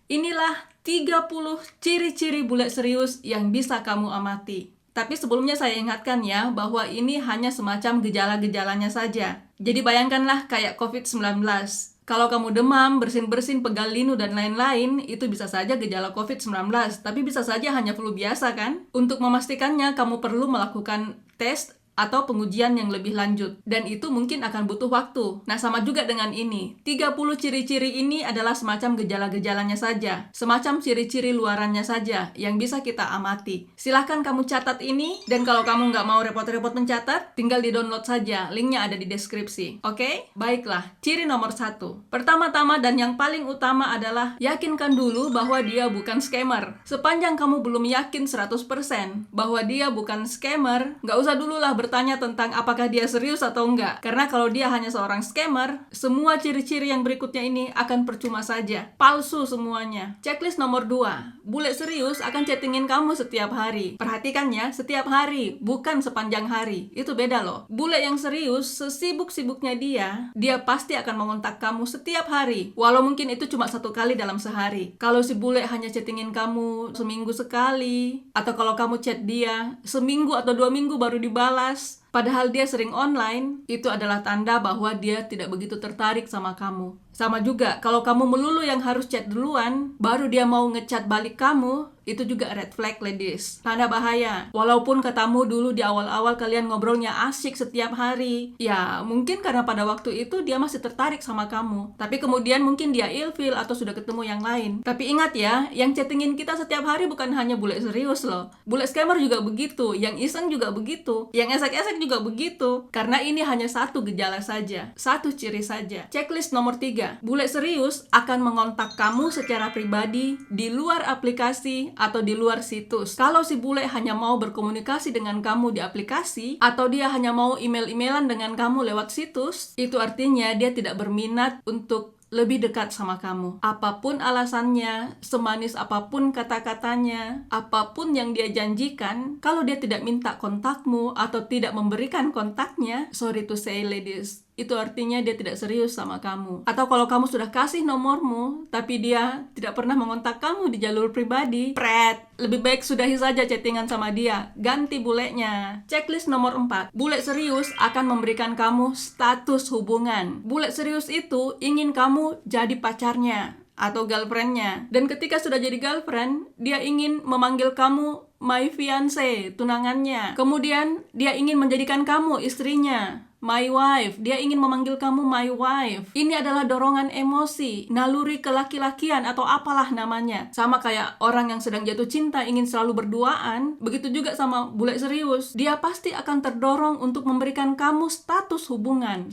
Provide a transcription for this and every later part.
Inilah 30 ciri-ciri bule serius yang bisa kamu amati. Tapi sebelumnya saya ingatkan ya, bahwa ini hanya semacam gejala-gejalanya saja. Jadi bayangkanlah kayak COVID-19. Kalau kamu demam, bersin-bersin, pegal linu, dan lain-lain, itu bisa saja gejala COVID-19. Tapi bisa saja hanya flu biasa kan? Untuk memastikannya, kamu perlu melakukan tes atau pengujian yang lebih lanjut. Dan itu mungkin akan butuh waktu. Nah, sama juga dengan ini. 30 ciri-ciri ini adalah semacam gejala-gejalanya saja. Semacam ciri-ciri luarannya saja yang bisa kita amati. Silahkan kamu catat ini. Dan kalau kamu nggak mau repot-repot mencatat, tinggal di-download saja. Linknya ada di deskripsi. Oke? Baiklah. Ciri nomor 1. Pertama-tama dan yang paling utama adalah yakinkan dulu bahwa dia bukan scammer. Sepanjang kamu belum yakin 100% bahwa dia bukan scammer, nggak usah dulu lah bertanya tentang apakah dia serius atau enggak. Karena kalau dia hanya seorang scammer, semua ciri-ciri yang berikutnya ini akan percuma saja. Palsu semuanya. Checklist nomor 2. Bule serius akan chattingin kamu setiap hari. Perhatikan ya, setiap hari, bukan sepanjang hari. Itu beda loh. Bule yang serius, sesibuk-sibuknya dia pasti akan mengontak kamu setiap hari. Walau mungkin itu cuma 1 kali dalam sehari. Kalau si bule hanya chattingin kamu seminggu sekali, atau kalau kamu chat dia seminggu atau 2 minggu baru dibalas, padahal dia sering online, itu adalah tanda bahwa dia tidak begitu tertarik sama kamu. Sama juga, kalau kamu melulu yang harus chat duluan, baru dia mau ngechat balik kamu, itu juga red flag ladies. Tanda bahaya. Walaupun katamu dulu di awal-awal kalian ngobrolnya asik setiap hari, ya mungkin karena pada waktu itu dia masih tertarik sama kamu. Tapi kemudian mungkin dia ilfil atau sudah ketemu yang lain. Tapi ingat ya, yang chattingin kita setiap hari bukan hanya bule serius loh. Bule scammer juga begitu, yang iseng juga begitu, yang esek-esek juga begitu. Karena ini hanya satu gejala saja, satu ciri saja. Checklist nomor 3. Bule serius akan mengontak kamu secara pribadi di luar aplikasi atau di luar situs. Kalau si bule hanya mau berkomunikasi dengan kamu di aplikasi, atau dia hanya mau email-emailan dengan kamu lewat situs, itu artinya dia tidak berminat untuk lebih dekat sama kamu. Apapun alasannya, semanis apapun kata-katanya, apapun yang dia janjikan, kalau dia tidak minta kontakmu atau tidak memberikan kontaknya, sorry to say ladies, itu artinya dia tidak serius sama kamu. Atau kalau kamu sudah kasih nomormu, tapi dia tidak pernah mengontak kamu di jalur pribadi, lebih baik sudahi saja chattingan sama dia. Ganti bulenya. Checklist nomor 4. Bule serius akan memberikan kamu status hubungan. Bule serius itu ingin kamu jadi pacarnya atau girlfriendnya. Dan ketika sudah jadi girlfriend, dia ingin memanggil kamu my fiance, tunangannya. Kemudian dia ingin menjadikan kamu istrinya, my wife. Dia ingin memanggil kamu my wife. Ini adalah dorongan emosi, naluri kelaki-lakian atau apalah namanya. Sama kayak orang yang sedang jatuh cinta ingin selalu berduaan, begitu juga sama bule serius. Dia pasti akan terdorong untuk memberikan kamu status hubungan.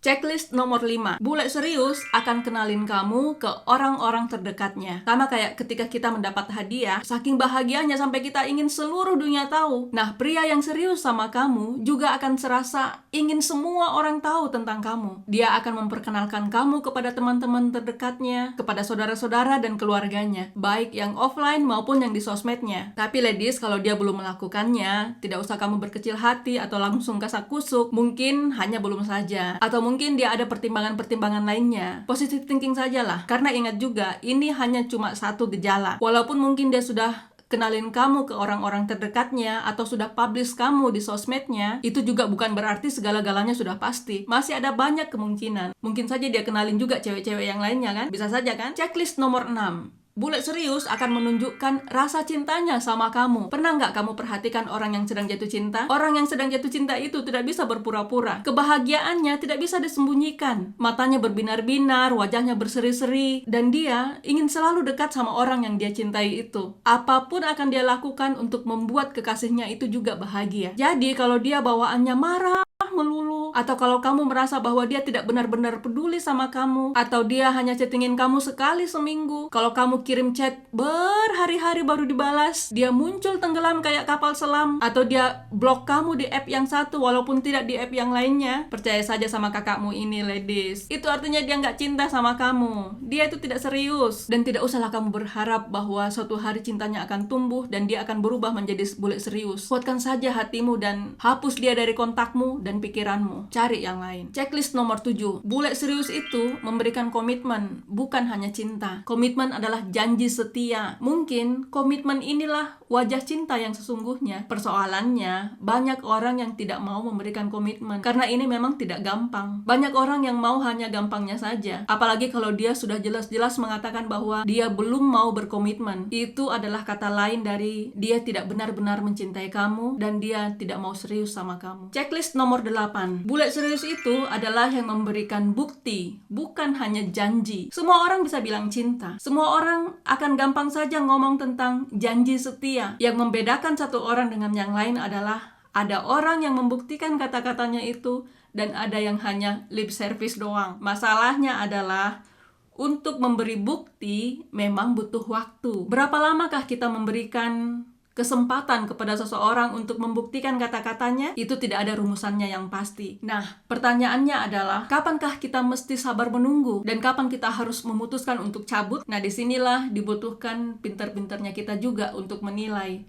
Checklist nomor 5. Bule serius akan kenalin kamu ke orang-orang terdekatnya. Sama kayak ketika kita mendapat hadiah, saking bahagianya sampai kita ingin seluruh dunia tahu. Nah, pria yang serius sama kamu juga akan serasa ingin semua orang tahu tentang kamu. Dia akan memperkenalkan kamu kepada teman-teman terdekatnya, kepada saudara-saudara dan keluarganya, baik yang offline maupun yang di sosmednya. Tapi ladies, kalau dia belum melakukannya, tidak usah kamu berkecil hati atau langsung kasak-kusuk. Mungkin hanya belum saja, atau mungkin dia ada pertimbangan-pertimbangan lainnya. Positive thinking sajalah, karena ingat juga, ini hanya cuma satu gejala. Walaupun mungkin dia sudah kenalin kamu ke orang-orang terdekatnya atau sudah publish kamu di sosmednya, itu juga bukan berarti segala-galanya sudah pasti. Masih ada banyak kemungkinan. Mungkin saja dia kenalin juga cewek-cewek yang lainnya kan? Bisa saja kan? Checklist nomor 6. Bule serius akan menunjukkan rasa cintanya sama kamu. Pernah nggak kamu perhatikan orang yang sedang jatuh cinta? Orang yang sedang jatuh cinta itu tidak bisa berpura-pura. Kebahagiaannya tidak bisa disembunyikan. Matanya berbinar-binar, wajahnya berseri-seri, dan dia ingin selalu dekat sama orang yang dia cintai itu. Apapun akan dia lakukan untuk membuat kekasihnya itu juga bahagia. Jadi kalau dia bawaannya marah melulu, atau kalau kamu merasa bahwa dia tidak benar-benar peduli sama kamu, atau dia hanya chattingin kamu sekali seminggu, kalau kamu kirim chat berhari-hari baru dibalas, dia muncul tenggelam kayak kapal selam, atau dia blok kamu di app yang satu walaupun tidak di app yang lainnya, percaya saja sama kakakmu ini ladies, itu artinya dia nggak cinta sama kamu. Dia itu tidak serius. Dan tidak usahlah kamu berharap bahwa suatu hari cintanya akan tumbuh dan dia akan berubah menjadi bule serius. Kuatkan saja hatimu dan hapus dia dari kontakmu, dan pikiranmu. Cari yang lain. Checklist nomor 7. Bule serius itu memberikan komitmen, bukan hanya cinta. Komitmen adalah janji setia. Mungkin komitmen inilah wajah cinta yang sesungguhnya. Persoalannya, banyak orang yang tidak mau memberikan komitmen. Karena ini memang tidak gampang. Banyak orang yang mau hanya gampangnya saja. Apalagi kalau dia sudah jelas-jelas mengatakan bahwa dia belum mau berkomitmen. Itu adalah kata lain dari dia tidak benar-benar mencintai kamu dan dia tidak mau serius sama kamu. Checklist nomor 8. Bule serius itu adalah yang memberikan bukti, bukan hanya janji. Semua orang bisa bilang cinta. Semua orang akan gampang saja ngomong tentang janji setia. Yang membedakan satu orang dengan yang lain adalah ada orang yang membuktikan kata-katanya itu dan ada yang hanya lip service doang. Masalahnya adalah untuk memberi bukti memang butuh waktu. Berapa lamakah kita memberikan kesempatan kepada seseorang untuk membuktikan kata-katanya? Itu tidak ada rumusannya yang pasti. Nah, pertanyaannya adalah, kapankah kita mesti sabar menunggu? Dan kapan kita harus memutuskan untuk cabut? Nah, disinilah dibutuhkan pintar-pintarnya kita juga untuk menilai.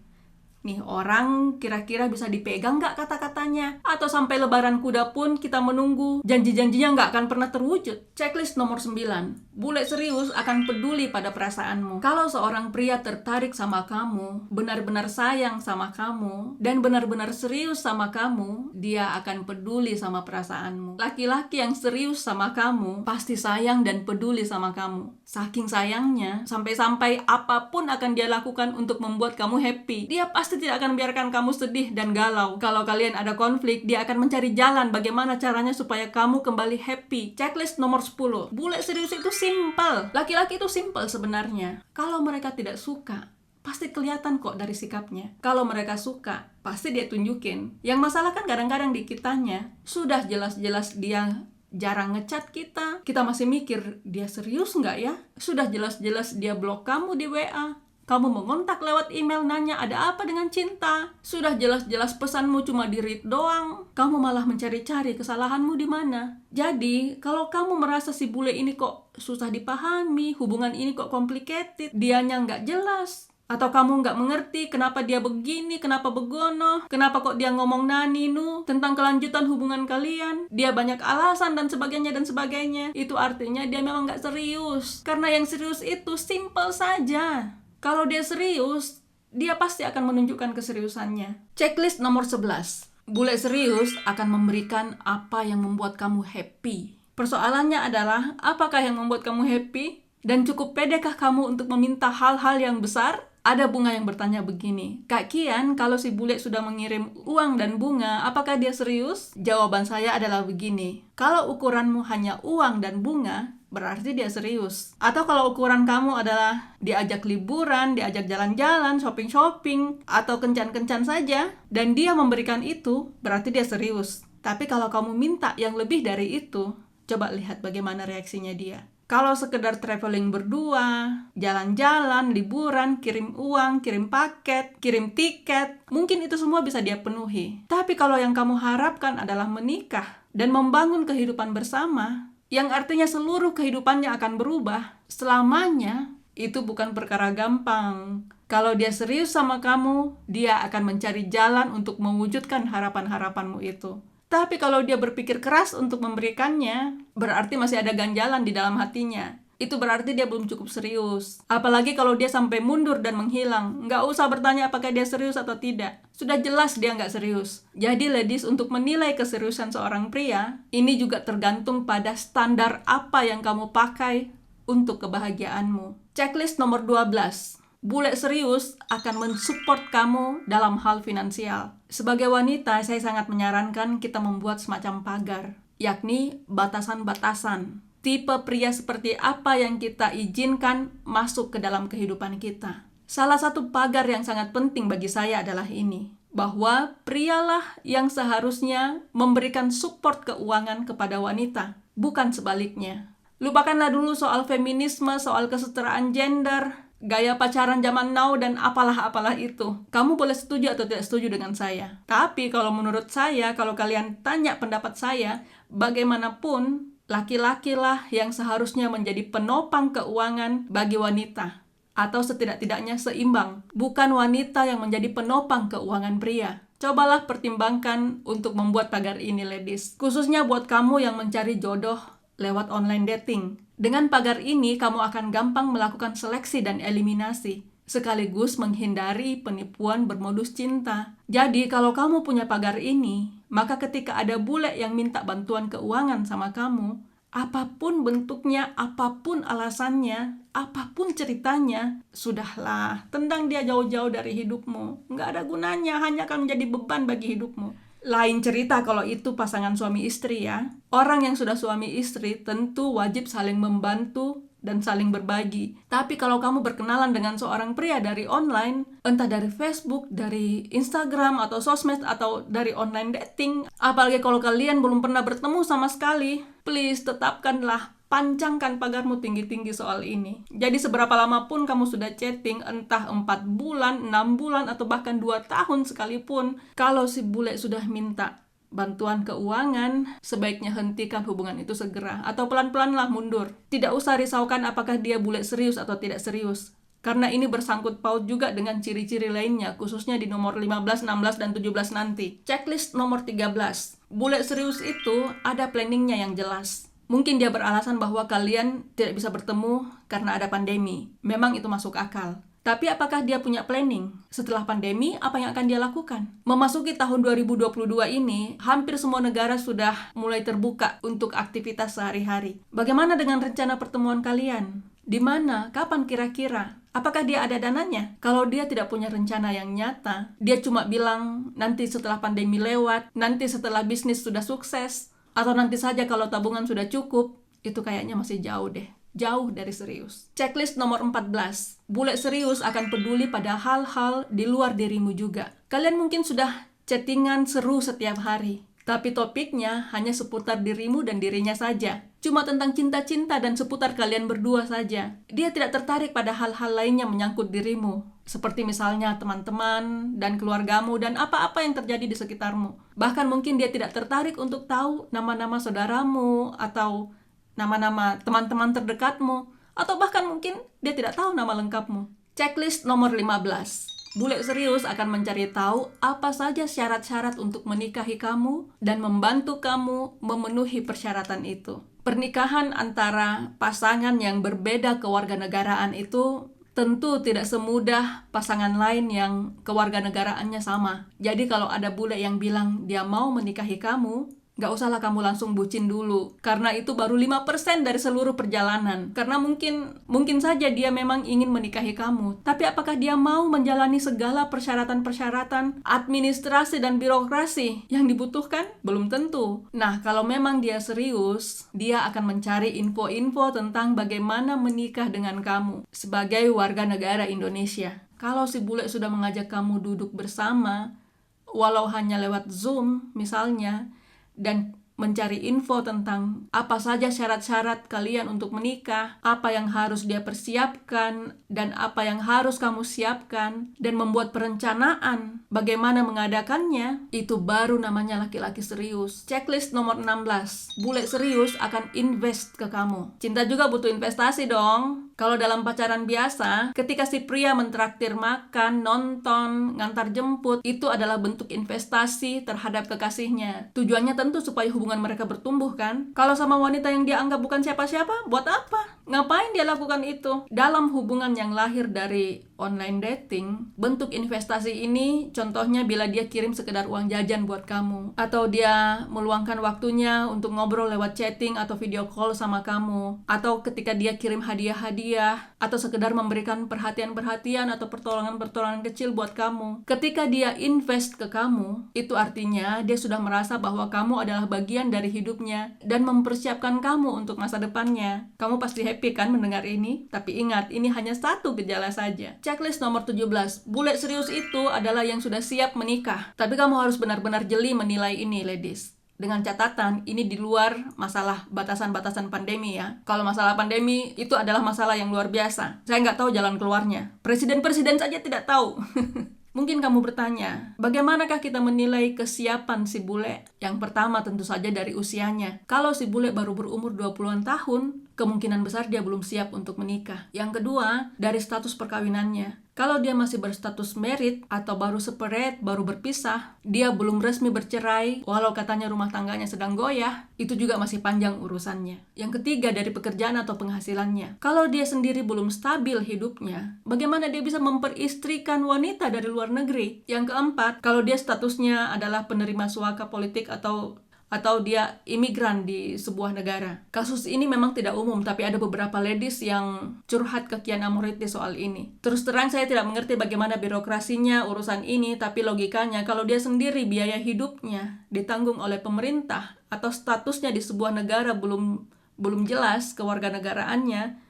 Nih, orang kira-kira bisa dipegang nggak kata-katanya? Atau sampai lebaran kuda pun kita menunggu, janji-janjinya nggak akan pernah terwujud. Checklist nomor 9. Bule serius akan peduli pada perasaanmu. Kalau seorang pria tertarik sama kamu, benar-benar sayang sama kamu, dan benar-benar serius sama kamu, dia akan peduli sama perasaanmu. Laki-laki yang serius sama kamu, pasti sayang dan peduli sama kamu. Saking sayangnya, sampai-sampai apapun akan dia lakukan untuk membuat kamu happy. Dia pasti tidak akan biarkan kamu sedih dan galau. Kalau kalian ada konflik, dia akan mencari jalan bagaimana caranya supaya kamu kembali happy. Checklist nomor 10. Bule serius itu simple. Laki-laki itu simple sebenarnya. Kalau mereka tidak suka, pasti kelihatan kok dari sikapnya. Kalau mereka suka, pasti dia tunjukin. Yang masalah kan kadang-kadang di kitanya. Sudah jelas-jelas dia jarang ngechat kita. Kita masih mikir, dia serius nggak ya? Sudah jelas-jelas dia blok kamu di WA. Kamu mengontak lewat email nanya ada apa dengan cinta. Sudah jelas-jelas pesanmu cuma di-read doang. Kamu malah mencari-cari kesalahanmu di mana. Jadi, kalau kamu merasa si bule ini kok susah dipahami, hubungan ini kok complicated, dianya nggak jelas, atau kamu nggak mengerti kenapa dia begini, kenapa begono, kenapa kok dia ngomong naninu tentang kelanjutan hubungan kalian, dia banyak alasan dan sebagainya, itu artinya dia memang nggak serius. Karena yang serius itu simple saja. Kalau dia serius, dia pasti akan menunjukkan keseriusannya. Checklist nomor 11. Bule serius akan memberikan apa yang membuat kamu happy. Persoalannya adalah, apakah yang membuat kamu happy? Dan cukup pedekah kamu untuk meminta hal-hal yang besar? Ada bunga yang bertanya begini, Kak Kian, kalau si bule sudah mengirim uang dan bunga, apakah dia serius? Jawaban saya adalah begini, kalau ukuranmu hanya uang dan bunga, berarti dia serius. Atau kalau ukuran kamu adalah diajak liburan, diajak jalan-jalan, shopping-shopping, atau kencan-kencan saja, dan dia memberikan itu, berarti dia serius. Tapi kalau kamu minta yang lebih dari itu, coba lihat bagaimana reaksinya dia. Kalau sekedar traveling berdua, jalan-jalan, liburan, kirim uang, kirim paket, kirim tiket, mungkin itu semua bisa dia penuhi. Tapi kalau yang kamu harapkan adalah menikah dan membangun kehidupan bersama, yang artinya seluruh kehidupannya akan berubah selamanya, itu bukan perkara gampang. Kalau dia serius sama kamu, dia akan mencari jalan untuk mewujudkan harapan-harapanmu itu. Tapi kalau dia berpikir keras untuk memberikannya, berarti masih ada ganjalan di dalam hatinya. Itu berarti dia belum cukup serius. Apalagi kalau dia sampai mundur dan menghilang. Nggak usah bertanya apakah dia serius atau tidak. Sudah jelas dia nggak serius. Jadi ladies, untuk menilai keseriusan seorang pria, ini juga tergantung pada standar apa yang kamu pakai untuk kebahagiaanmu. Checklist nomor 12. Bule serius akan mensupport kamu dalam hal finansial. Sebagai wanita, saya sangat menyarankan kita membuat semacam pagar, yakni batasan-batasan. Tipe pria seperti apa yang kita izinkan masuk ke dalam kehidupan kita. Salah satu pagar yang sangat penting bagi saya adalah ini, bahwa prialah yang seharusnya memberikan support keuangan kepada wanita, bukan sebaliknya. Lupakanlah dulu soal feminisme, soal kesetaraan gender, gaya pacaran zaman now dan apalah-apalah itu. Kamu boleh setuju atau tidak setuju dengan saya. Tapi kalau menurut saya, kalau kalian tanya pendapat saya, bagaimanapun laki-laki lah yang seharusnya menjadi penopang keuangan bagi wanita. Atau setidak-tidaknya seimbang. Bukan wanita yang menjadi penopang keuangan pria. Cobalah pertimbangkan untuk membuat pagar ini, ladies. Khususnya buat kamu yang mencari jodoh lewat online dating. Dengan pagar ini, kamu akan gampang melakukan seleksi dan eliminasi, sekaligus menghindari penipuan bermodus cinta. Jadi, kalau kamu punya pagar ini, maka ketika ada bule yang minta bantuan keuangan sama kamu, apapun bentuknya, apapun alasannya, apapun ceritanya, sudahlah, tendang dia jauh-jauh dari hidupmu. Nggak ada gunanya, hanya akan menjadi beban bagi hidupmu. Lain cerita kalau itu pasangan suami istri ya. Orang yang sudah suami istri tentu wajib saling membantu dan saling berbagi. Tapi kalau kamu berkenalan dengan seorang pria dari online, entah dari Facebook, dari Instagram, atau sosmed, atau dari online dating, apalagi kalau kalian belum pernah bertemu sama sekali, please tetapkanlah, pancangkan pagarmu tinggi-tinggi soal ini. Jadi seberapa lama pun kamu sudah chatting, entah 4 bulan, 6 bulan, atau bahkan 2 tahun sekalipun, kalau si bule sudah minta bantuan keuangan, sebaiknya hentikan hubungan itu segera, atau pelan-pelanlah mundur. Tidak usah risaukan apakah dia bule serius atau tidak serius, karena ini bersangkut paut juga dengan ciri-ciri lainnya, khususnya di nomor 15, 16, dan 17 nanti. Checklist nomor 13. Bule serius itu ada planningnya yang jelas. Mungkin dia beralasan bahwa kalian tidak bisa bertemu karena ada pandemi. Memang itu masuk akal. Tapi apakah dia punya planning? Setelah pandemi, apa yang akan dia lakukan? Memasuki tahun 2022 ini, hampir semua negara sudah mulai terbuka untuk aktivitas sehari-hari. Bagaimana dengan rencana pertemuan kalian? Di mana? Kapan kira-kira? Apakah dia ada dananya? Kalau dia tidak punya rencana yang nyata, dia cuma bilang nanti setelah pandemi lewat, nanti setelah bisnis sudah sukses, atau nanti saja kalau tabungan sudah cukup, itu kayaknya masih jauh deh. Jauh dari serius. Checklist nomor 14. Bule serius akan peduli pada hal-hal di luar dirimu juga. Kalian mungkin sudah chattingan seru setiap hari, tapi topiknya hanya seputar dirimu dan dirinya saja. Cuma tentang cinta-cinta dan seputar kalian berdua saja. Dia tidak tertarik pada hal-hal lainnya menyangkut dirimu, seperti misalnya teman-teman dan keluargamu dan apa-apa yang terjadi di sekitarmu. Bahkan mungkin dia tidak tertarik untuk tahu nama-nama saudaramu atau nama-nama teman-teman terdekatmu, atau bahkan mungkin dia tidak tahu nama lengkapmu. Checklist nomor 15. Bule serius akan mencari tahu apa saja syarat-syarat untuk menikahi kamu dan membantu kamu memenuhi persyaratan itu. Pernikahan antara pasangan yang berbeda kewarganegaraan itu tentu tidak semudah pasangan lain yang kewarganegaraannya sama. Jadi kalau ada bule yang bilang dia mau menikahi kamu, gak usahlah kamu langsung bucin dulu, karena itu baru 5% dari seluruh perjalanan. Karena mungkin saja dia memang ingin menikahi kamu, tapi apakah dia mau menjalani segala persyaratan-persyaratan, administrasi dan birokrasi yang dibutuhkan? Belum tentu. Nah, kalau memang dia serius, dia akan mencari info-info tentang bagaimana menikah dengan kamu sebagai warga negara Indonesia. Kalau si bule sudah mengajak kamu duduk bersama, walau hanya lewat Zoom misalnya, dan mencari info tentang apa saja syarat-syarat kalian untuk menikah, apa yang harus dia persiapkan, dan apa yang harus kamu siapkan, dan membuat perencanaan bagaimana mengadakannya, itu baru namanya laki-laki serius. Checklist nomor 16. Bule serius akan invest ke kamu. Cinta juga butuh investasi dong. Kalau dalam pacaran biasa, ketika si pria mentraktir makan, nonton, ngantar jemput, itu adalah bentuk investasi terhadap kekasihnya. Tujuannya tentu supaya hubungan mereka bertumbuh kan? Kalau sama wanita yang dia anggap bukan siapa-siapa, buat apa? Ngapain dia lakukan itu? Dalam hubungan yang lahir dari online dating, bentuk investasi ini contohnya bila dia kirim sekedar uang jajan buat kamu, atau dia meluangkan waktunya untuk ngobrol lewat chatting atau video call sama kamu, atau ketika dia kirim hadiah-hadiah, atau sekedar memberikan perhatian-perhatian atau pertolongan-pertolongan kecil buat kamu. Ketika dia invest ke kamu, itu artinya dia sudah merasa bahwa kamu adalah bagian dari hidupnya dan mempersiapkan kamu untuk masa depannya. Kamu pasti happy kan mendengar ini? Tapi ingat, ini hanya satu gejala saja. Checklist nomor 17. Bule serius itu adalah yang sudah siap menikah. Tapi kamu harus benar-benar jeli menilai ini, ladies. Dengan catatan, ini di luar masalah batasan-batasan pandemi ya. Kalau masalah pandemi, itu adalah masalah yang luar biasa. Saya nggak tahu jalan keluarnya. Presiden-presiden saja tidak tahu. Mungkin kamu bertanya, bagaimanakah kita menilai kesiapan si bule? Yang pertama tentu saja dari usianya. Kalau si bule baru berumur 20-an tahun, kemungkinan besar dia belum siap untuk menikah. Yang kedua, dari status perkawinannya. Kalau dia masih berstatus married atau baru separate, baru berpisah, dia belum resmi bercerai, walau katanya rumah tangganya sedang goyah, itu juga masih panjang urusannya. Yang ketiga, dari pekerjaan atau penghasilannya. Kalau dia sendiri belum stabil hidupnya, bagaimana dia bisa memperistrikan wanita dari luar negeri? Yang keempat, kalau dia statusnya adalah penerima suaka politik atau dia imigran di sebuah negara. Kasus ini memang tidak umum, tapi ada beberapa ladies yang curhat ke Kian Amoriti soal ini. Terus terang saya tidak mengerti bagaimana birokrasinya urusan ini, tapi logikanya kalau dia sendiri biaya hidupnya ditanggung oleh pemerintah atau statusnya di sebuah negara belum jelas kewarganegaraannya,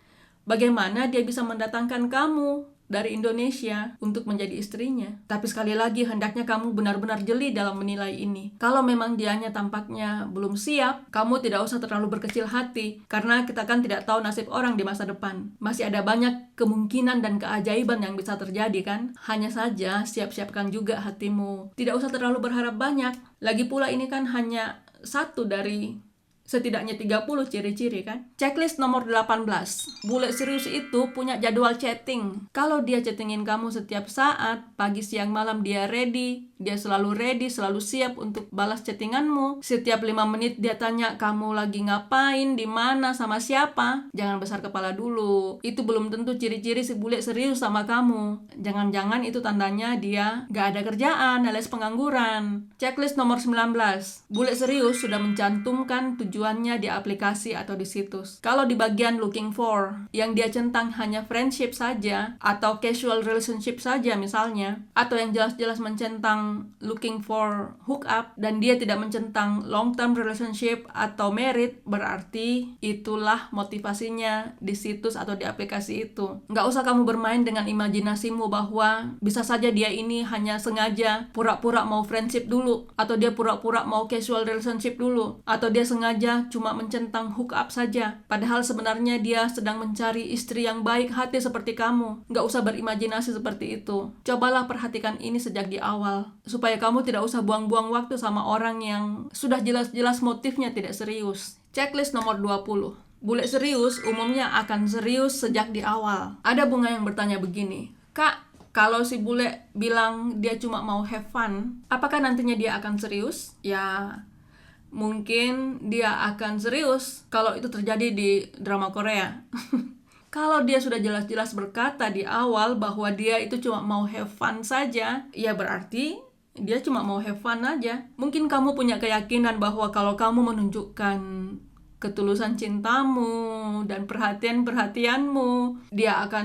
bagaimana dia bisa mendatangkan kamu dari Indonesia untuk menjadi istrinya? Tapi sekali lagi, hendaknya kamu benar-benar jeli dalam menilai ini. Kalau memang dianya tampaknya belum siap, kamu tidak usah terlalu berkecil hati, karena kita kan tidak tahu nasib orang di masa depan. Masih ada banyak kemungkinan dan keajaiban yang bisa terjadi kan? Hanya saja siap-siapkan juga hatimu. Tidak usah terlalu berharap banyak. Lagi pula ini kan hanya satu dari setidaknya 30 ciri-ciri kan. Checklist nomor 18. Bule serius itu punya jadwal chatting. Kalau dia chattingin kamu setiap saat, pagi, siang, malam dia ready. Dia selalu ready, selalu siap untuk balas chattinganmu. Setiap 5 menit dia tanya kamu lagi ngapain, di mana, sama siapa. Jangan besar kepala dulu. Itu belum tentu ciri-ciri si bule serius sama kamu. Jangan-jangan itu tandanya dia gak ada kerjaan alias pengangguran. Checklist nomor 19. Bule serius sudah mencantumkan tujuannya di aplikasi atau di situs. Kalau di bagian looking for, yang dia centang hanya friendship saja atau casual relationship saja misalnya, atau yang jelas-jelas mencentang looking for hookup dan dia tidak mencentang long term relationship atau married, berarti itulah motivasinya di situs atau di aplikasi itu. Nggak usah kamu bermain dengan imajinasimu bahwa bisa saja dia ini hanya sengaja pura-pura mau friendship dulu, atau dia pura-pura mau casual relationship dulu, atau dia sengaja cuma mencentang hookup saja, padahal sebenarnya dia sedang mencari istri yang baik hati seperti kamu. Nggak usah berimajinasi seperti itu. Cobalah perhatikan ini sejak di awal, supaya kamu tidak usah buang-buang waktu sama orang yang sudah jelas-jelas motifnya tidak serius. Checklist nomor 20. Bule serius umumnya akan serius sejak di awal. Ada bunga yang bertanya begini, Kak, kalau si bule bilang dia cuma mau have fun, apakah nantinya dia akan serius? Ya, mungkin dia akan serius kalau itu terjadi di drama Korea. Kalau dia sudah jelas-jelas berkata di awal bahwa dia itu cuma mau have fun saja, ya berarti dia cuma mau have fun aja. Mungkin kamu punya keyakinan bahwa kalau kamu menunjukkan ketulusan cintamu dan perhatianmu,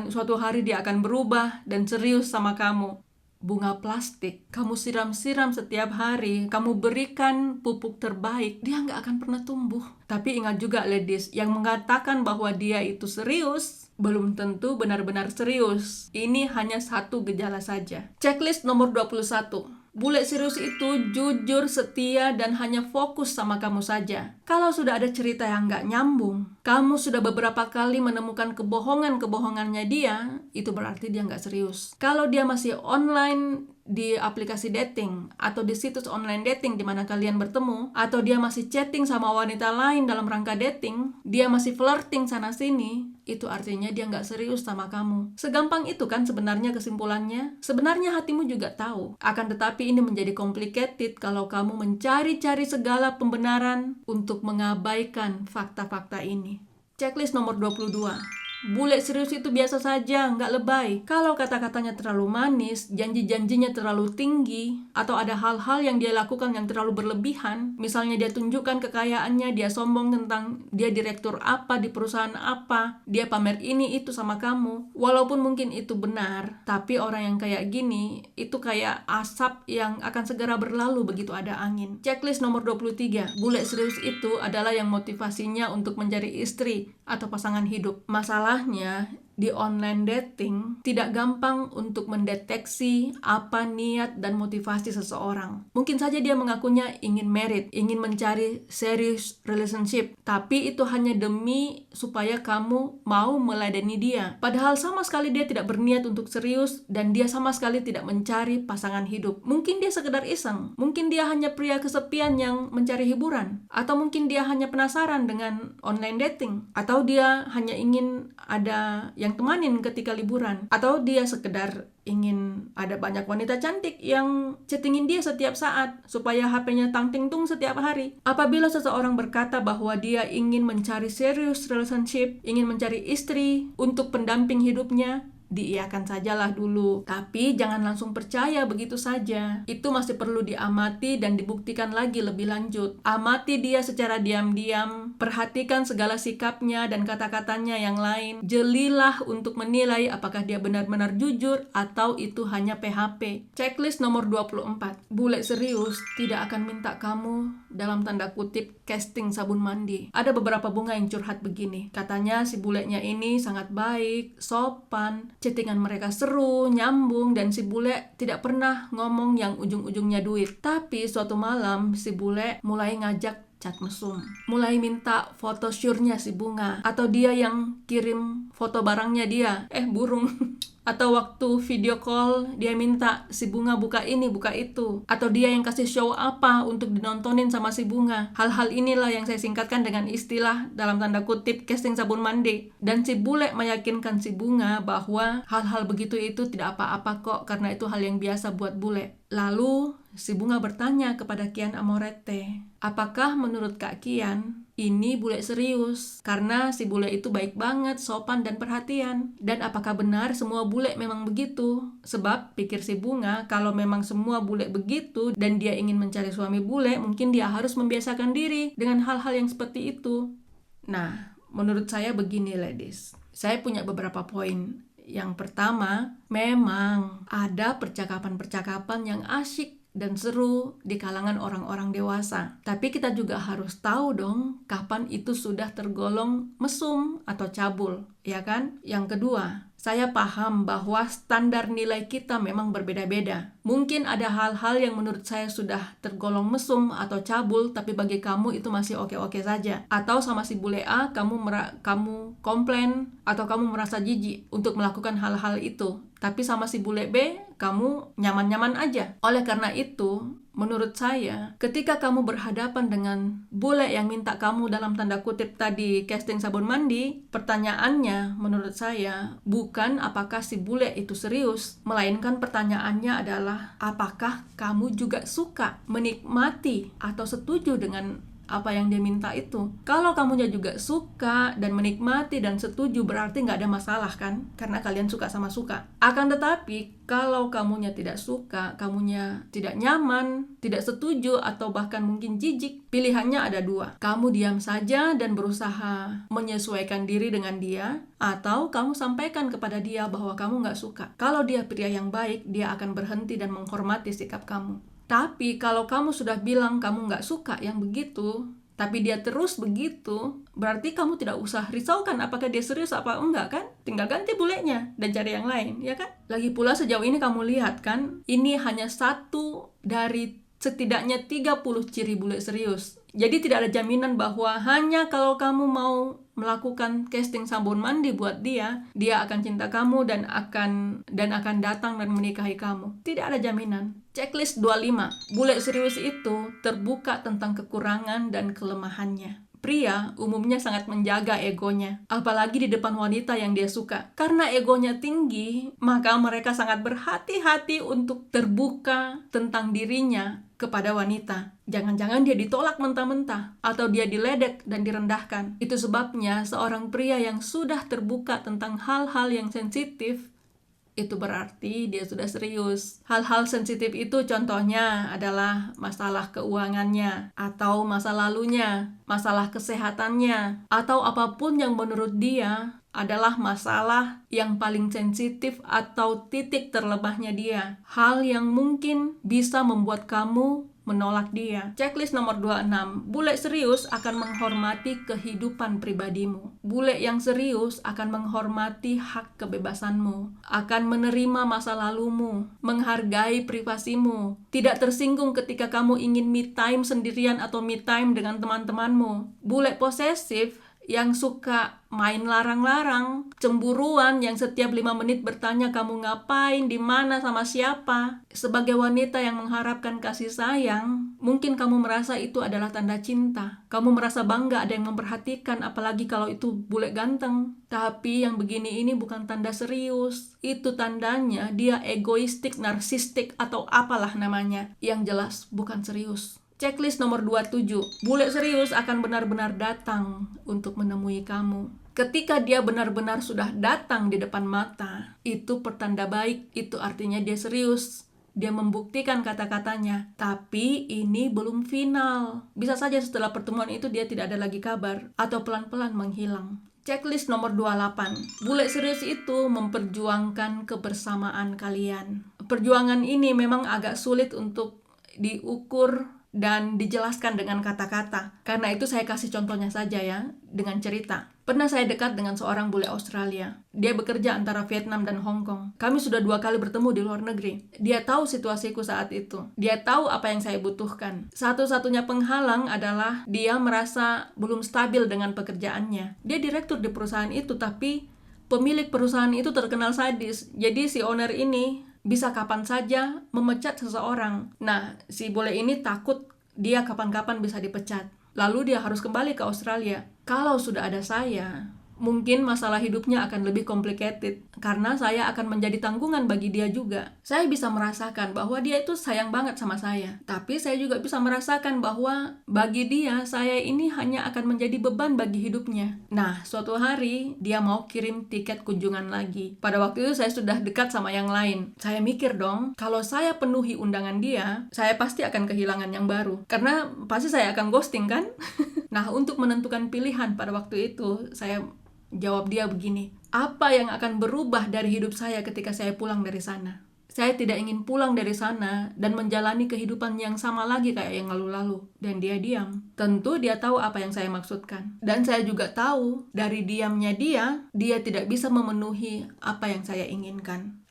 suatu hari dia akan berubah dan serius sama kamu. Bunga plastik, kamu siram-siram setiap hari, kamu berikan pupuk terbaik, dia nggak akan pernah tumbuh. Tapi ingat juga ladies, yang mengatakan bahwa dia itu serius, belum tentu benar-benar serius. Ini hanya satu gejala saja. Checklist nomor 21. Bule serius itu jujur, setia, dan hanya fokus sama kamu saja. Kalau sudah ada cerita yang nggak nyambung, kamu sudah beberapa kali menemukan kebohongannya dia, itu berarti dia nggak serius. Kalau dia masih online di aplikasi dating atau di situs online dating di mana kalian bertemu, atau dia masih chatting sama wanita lain dalam rangka dating, dia masih flirting sana-sini, itu artinya dia nggak serius sama kamu. Segampang itu kan sebenarnya kesimpulannya. Sebenarnya hatimu juga tahu. Akan tetapi ini menjadi complicated kalau kamu mencari-cari segala pembenaran untuk mengabaikan fakta-fakta ini. Checklist nomor 22. Bule serius itu biasa saja, nggak lebay. Kalau kata-katanya terlalu manis, janji-janjinya terlalu tinggi, atau ada hal-hal yang dia lakukan yang terlalu berlebihan, misalnya dia tunjukkan kekayaannya, dia sombong tentang dia direktur apa di perusahaan apa, dia pamer ini itu sama kamu, walaupun mungkin itu benar, tapi orang yang kayak gini, itu kayak asap yang akan segera berlalu begitu ada angin. Checklist nomor 23. Bule serius itu adalah yang motivasinya untuk mencari istri atau pasangan hidup. Masalahnya, di online dating tidak gampang untuk mendeteksi apa niat dan motivasi seseorang. Mungkin saja dia mengakunya ingin married, ingin mencari serious relationship, tapi itu hanya demi supaya kamu mau meladeni dia. Padahal sama sekali dia tidak berniat untuk serius dan dia sama sekali tidak mencari pasangan hidup. Mungkin dia sekedar iseng, mungkin dia hanya pria kesepian yang mencari hiburan, atau mungkin dia hanya penasaran dengan online dating, atau dia hanya ingin ada yang temanin ketika liburan, atau dia sekedar ingin ada banyak wanita cantik yang chattingin dia setiap saat supaya HP-nya tang-ting-tung setiap hari. Apabila seseorang berkata bahwa dia ingin mencari serious relationship, ingin mencari istri untuk pendamping hidupnya, diiyakan sajalah dulu. Tapi jangan langsung percaya begitu saja. Itu masih perlu diamati dan dibuktikan lagi lebih lanjut. Amati dia secara diam-diam, perhatikan segala sikapnya dan kata-katanya yang lain. Jelilah untuk menilai apakah dia benar-benar jujur atau itu hanya PHP. Checklist nomor 24. Bule serius tidak akan minta kamu dalam tanda kutip casting sabun mandi. Ada beberapa bunga yang curhat begini. Katanya si bulenya ini sangat baik, sopan, chattingan mereka seru, nyambung, dan si bule tidak pernah ngomong yang ujung-ujungnya duit. Tapi suatu malam si bule mulai ngajak chat mesum, mulai minta foto syurnya si bunga, atau dia yang kirim foto barangnya dia, burung. Atau waktu video call dia minta si bunga buka ini, buka itu. Atau dia yang kasih show apa untuk dinontonin sama si bunga. Hal-hal inilah yang saya singkatkan dengan istilah dalam tanda kutip casting sabun mandi. Dan si bule meyakinkan si bunga bahwa hal-hal begitu itu tidak apa-apa kok, karena itu hal yang biasa buat bule. Lalu si bunga bertanya kepada Kian Amorete, apakah menurut Kak Kian ini bule serius? Karena si bule itu baik banget, sopan dan perhatian. Dan apakah benar semua bule memang begitu? Sebab pikir si bunga, kalau memang semua bule begitu dan dia ingin mencari suami bule, mungkin dia harus membiasakan diri dengan hal-hal yang seperti itu. Nah, menurut saya begini ladies, saya punya beberapa poin. Yang pertama, memang ada percakapan-percakapan yang asyik dan seru di kalangan orang-orang dewasa. Tapi kita juga harus tahu dong kapan itu sudah tergolong mesum atau cabul, ya kan? Yang kedua, saya paham bahwa standar nilai kita memang berbeda-beda. Mungkin ada hal-hal yang menurut saya sudah tergolong mesum atau cabul, tapi bagi kamu itu masih oke-oke saja. Atau sama si bule A, kamu komplain atau kamu merasa jijik untuk melakukan hal-hal itu. Tapi sama si bule B, kamu nyaman-nyaman aja. Oleh karena itu, menurut saya, ketika kamu berhadapan dengan bule yang minta kamu dalam tanda kutip tadi casting sabun mandi, pertanyaannya menurut saya bukan apakah si bule itu serius, melainkan pertanyaannya adalah apakah kamu juga suka, menikmati, atau setuju dengan apa yang dia minta itu. Kalau kamunya juga suka dan menikmati dan setuju, berarti nggak ada masalah kan? Karena kalian suka sama suka. Akan tetapi, kalau kamunya tidak suka, kamunya tidak nyaman, tidak setuju, atau bahkan mungkin jijik, pilihannya ada dua. Kamu diam saja dan berusaha menyesuaikan diri dengan dia, atau kamu sampaikan kepada dia bahwa kamu nggak suka. Kalau dia pria yang baik, dia akan berhenti dan menghormati sikap kamu. Tapi kalau kamu sudah bilang kamu nggak suka yang begitu, tapi dia terus begitu, berarti kamu tidak usah risaukan apakah dia serius apa enggak kan? Tinggal ganti bulenya dan cari yang lain, ya kan? Lagi pula sejauh ini kamu lihat kan, ini hanya satu dari setidaknya 30 ciri bule serius. Jadi tidak ada jaminan bahwa hanya kalau kamu mau melakukan casting sabun mandi buat dia akan cinta kamu dan akan datang dan menikahi kamu. Tidak ada jaminan. Checklist 25. Bule serius itu terbuka tentang kekurangan dan kelemahannya. Pria umumnya sangat menjaga egonya, apalagi di depan wanita yang dia suka. Karena egonya tinggi, maka mereka sangat berhati-hati untuk terbuka tentang dirinya kepada wanita. Jangan-jangan dia ditolak mentah-mentah, atau dia diledek dan direndahkan. Itu sebabnya seorang pria yang sudah terbuka tentang hal-hal yang sensitif, itu berarti dia sudah serius. Hal-hal sensitif itu contohnya adalah masalah keuangannya, atau masa lalunya, masalah kesehatannya, atau apapun yang menurut dia adalah masalah yang paling sensitif atau titik terlemahnya dia. Hal yang mungkin bisa membuat kamu menolak dia. Checklist nomor 26. Bule serius akan menghormati kehidupan pribadimu. Bule yang serius akan menghormati hak kebebasanmu, akan menerima masa lalumu, menghargai privasimu, tidak tersinggung ketika kamu ingin me time sendirian atau me time dengan teman-temanmu. Bule posesif yang suka main larang-larang, cemburuan yang setiap 5 menit bertanya kamu ngapain, di mana, sama siapa. Sebagai wanita yang mengharapkan kasih sayang, mungkin kamu merasa itu adalah tanda cinta. Kamu merasa bangga ada yang memperhatikan, apalagi kalau itu bule ganteng. Tapi yang begini ini bukan tanda serius. Itu tandanya dia egoistik, narsistik, atau apalah namanya. Yang jelas bukan serius. Checklist nomor 27. Bule serius akan benar-benar datang untuk menemui kamu. Ketika dia benar-benar sudah datang di depan mata, itu pertanda baik. Itu artinya dia serius. Dia membuktikan kata-katanya. Tapi ini belum final. Bisa saja setelah pertemuan itu dia tidak ada lagi kabar atau pelan-pelan menghilang. Checklist nomor 28. Bule serius itu memperjuangkan kebersamaan kalian. Perjuangan ini memang agak sulit untuk diukur dan dijelaskan dengan kata-kata. Karena itu saya kasih contohnya saja ya, dengan cerita. Pernah saya dekat dengan seorang bule Australia. Dia bekerja antara Vietnam dan Hong Kong. Kami sudah 2 kali bertemu di luar negeri. Dia tahu situasiku saat itu. Dia tahu apa yang saya butuhkan. Satu-satunya penghalang adalah dia merasa belum stabil dengan pekerjaannya. Dia direktur di perusahaan itu, tapi pemilik perusahaan itu terkenal sadis. Jadi si owner ini bisa kapan saja memecat seseorang. Nah, si bule ini takut dia kapan-kapan bisa dipecat. Lalu dia harus kembali ke Australia. Kalau sudah ada saya, mungkin masalah hidupnya akan lebih complicated. Karena saya akan menjadi tanggungan bagi dia juga. Saya bisa merasakan bahwa dia itu sayang banget sama saya. Tapi saya juga bisa merasakan bahwa bagi dia, saya ini hanya akan menjadi beban bagi hidupnya. Nah, suatu hari dia mau kirim tiket kunjungan lagi. Pada waktu itu saya sudah dekat sama yang lain. Saya mikir dong, kalau saya penuhi undangan dia, saya pasti akan kehilangan yang baru. Karena pasti saya akan ghosting kan? Nah, untuk menentukan pilihan pada waktu itu, saya jawab dia begini, apa yang akan berubah dari hidup saya ketika saya pulang dari sana? Saya tidak ingin pulang dari sana dan menjalani kehidupan yang sama lagi kayak yang lalu-lalu. Dan dia diam. Tentu dia tahu apa yang saya maksudkan. Dan saya juga tahu dari diamnya dia tidak bisa memenuhi apa yang saya inginkan.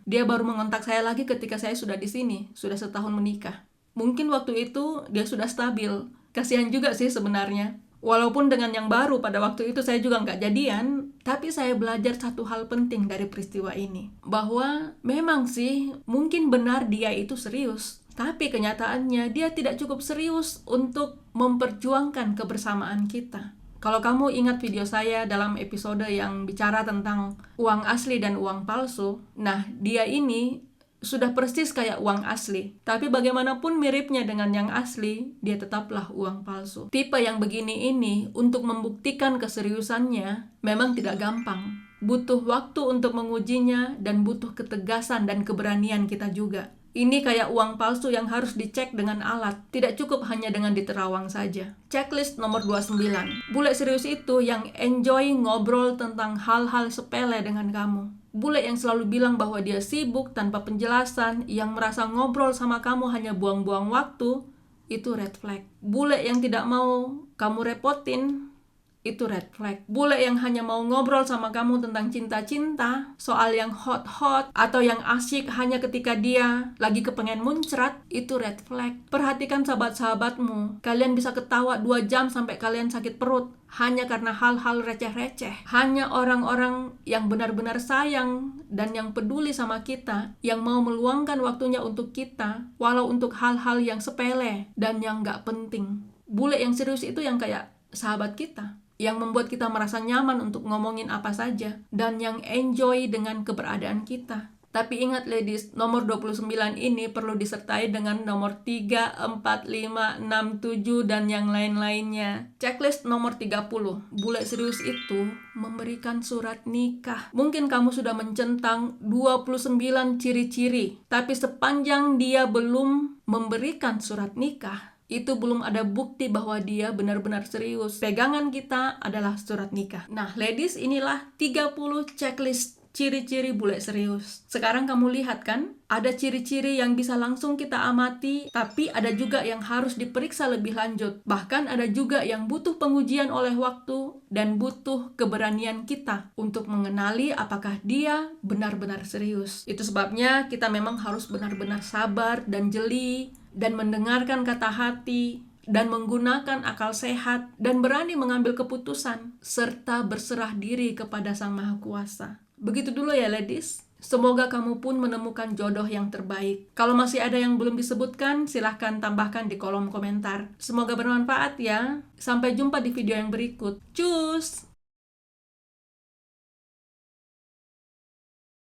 Dia baru mengontak saya lagi ketika saya sudah di sini, sudah setahun menikah. Mungkin waktu itu dia sudah stabil. Kasihan juga sih sebenarnya. Walaupun dengan yang baru pada waktu itu saya juga nggak jadian, tapi saya belajar satu hal penting dari peristiwa ini. Bahwa memang sih mungkin benar dia itu serius, tapi kenyataannya dia tidak cukup serius untuk memperjuangkan kebersamaan kita. Kalau kamu ingat video saya dalam episode yang bicara tentang uang asli dan uang palsu, nah dia ini sudah persis kayak uang asli. Tapi bagaimanapun miripnya dengan yang asli, dia tetaplah uang palsu. Tipe yang begini ini, untuk membuktikan keseriusannya, memang tidak gampang. Butuh waktu untuk mengujinya, dan butuh ketegasan dan keberanian kita juga. Ini kayak uang palsu yang harus dicek dengan alat. Tidak cukup hanya dengan diterawang saja. Checklist nomor 29. Bule serius itu yang enjoy ngobrol tentang hal-hal sepele dengan kamu. Bule yang selalu bilang bahwa dia sibuk tanpa penjelasan, yang merasa ngobrol sama kamu hanya buang-buang waktu, itu red flag. Bule yang tidak mau kamu repotin, itu red flag. Bule yang hanya mau ngobrol sama kamu tentang cinta-cinta, soal yang hot-hot, atau yang asyik hanya ketika dia lagi kepengen muncrat, itu red flag. Perhatikan sahabat-sahabatmu. Kalian bisa ketawa 2 jam sampai kalian sakit perut, hanya karena hal-hal receh-receh. Hanya orang-orang yang benar-benar sayang dan yang peduli sama kita, yang mau meluangkan waktunya untuk kita, walau untuk hal-hal yang sepele dan yang gak penting. Bule yang serius itu yang kayak sahabat kita, yang membuat kita merasa nyaman untuk ngomongin apa saja, dan yang enjoy dengan keberadaan kita. Tapi ingat ladies, nomor 29 ini perlu disertai dengan nomor 3, 4, 5, 6, 7, dan yang lain-lainnya. Checklist nomor 30. Bule serius itu memberikan surat nikah. Mungkin kamu sudah mencentang 29 ciri-ciri, tapi sepanjang dia belum memberikan surat nikah, itu belum ada bukti bahwa dia benar-benar serius. Pegangan kita adalah surat nikah. Nah, ladies, inilah 30 checklist ciri-ciri bule serius. Sekarang kamu lihat kan, ada ciri-ciri yang bisa langsung kita amati, tapi ada juga yang harus diperiksa lebih lanjut. Bahkan ada juga yang butuh pengujian oleh waktu dan butuh keberanian kita untuk mengenali apakah dia benar-benar serius. Itu sebabnya kita memang harus benar-benar sabar dan jeli dan mendengarkan kata hati dan menggunakan akal sehat dan berani mengambil keputusan serta berserah diri kepada Sang Maha Kuasa. Begitu dulu ya ladies. Semoga kamu pun menemukan jodoh yang terbaik. Kalau masih ada yang belum disebutkan, silahkan tambahkan di kolom komentar. Semoga bermanfaat ya. Sampai jumpa di video yang berikut. Cus!